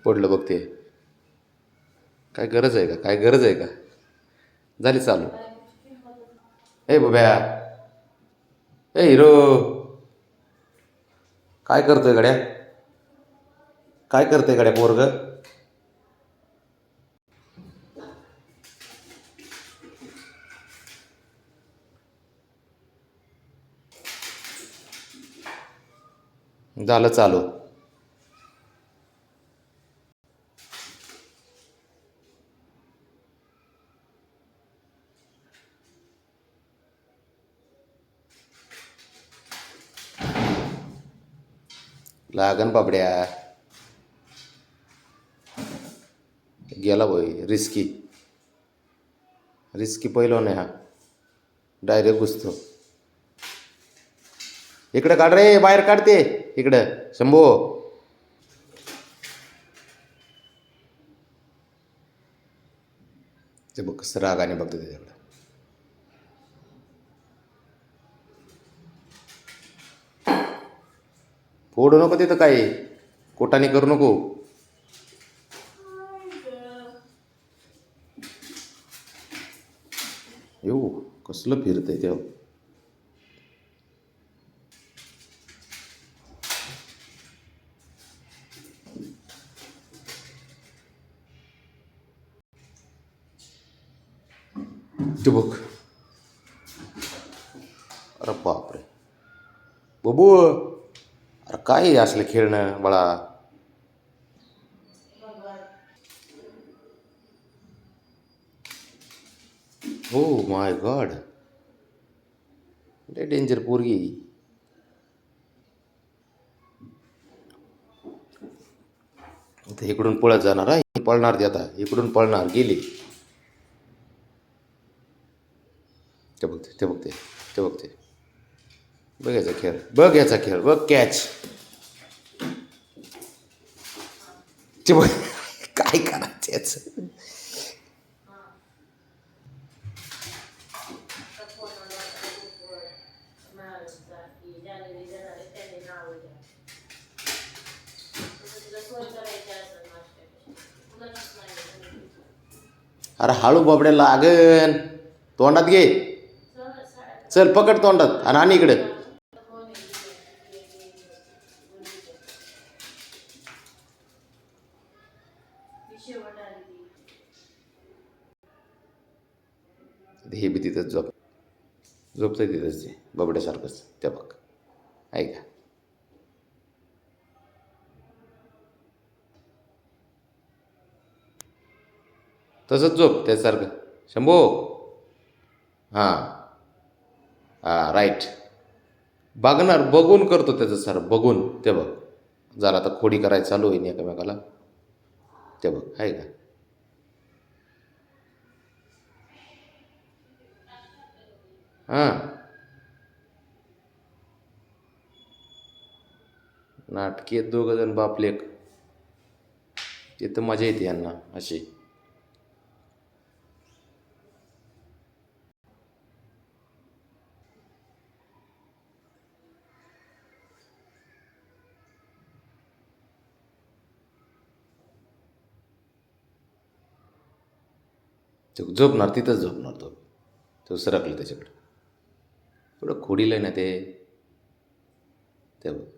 पडलं बघ ते. काय गरज आहे का? काय गरज आहे का? झाली चालू. ए बब्या, ए हिरो, काय करतोय गड्या? काय करतोय गड्या पोरग? झालं चालू. लागन बाबड्या. गेला भाई. रिस्की रिस्की पहिलो नाही हा. डायरेक्ट घुसतो. इकडे काढ रे, बाहेर काढते इकडं शंभो. ते बघ कसं रागाने बघतो त्याच्याकडे. फोडू नको तिथं, काही कोटाने करू नको. येऊ कसलं फिरतंय तेव्हा. ते बघ. अरे बापरे बबू, अरे काय असलं खेळणं बाळा. हो माय गॉड, लय डेंजर पोरगी. आता इकडून पळत जाणार आहे, पळणार ती आता, इकडून पळणार गेली. ते बघते ते बघते ते बघते. बघ याचा खेळ, बघ याचा खेळ, बघ कॅच. ते बघ काय करायचं याचं. अरे हळू बाबड्या, लागन तोंडात घे. चल पकड तोंडात आणि इकडे. हे बी तिथंच झोपतंय तिथंच ते बाबड्यासारखंच. त्या बघ ऐका. तसंच झोप त्याच्यासारखं शंभो. हां हां राईट. बघणार, बघून करतो त्याचं सर, बघून. ते बघ झालं आता, खोडी करायला चालू होईन एकमेकाला. ते बघ आहे का. हां नाटकी आहेत दोघं जण, बाप लेक. तिथं मजा येते यांना अशी. तो झोपणार तिथंच झोपणार. तो सरकलं त्याच्याकडे. थोडं खोडीलं ना ते. ते बघ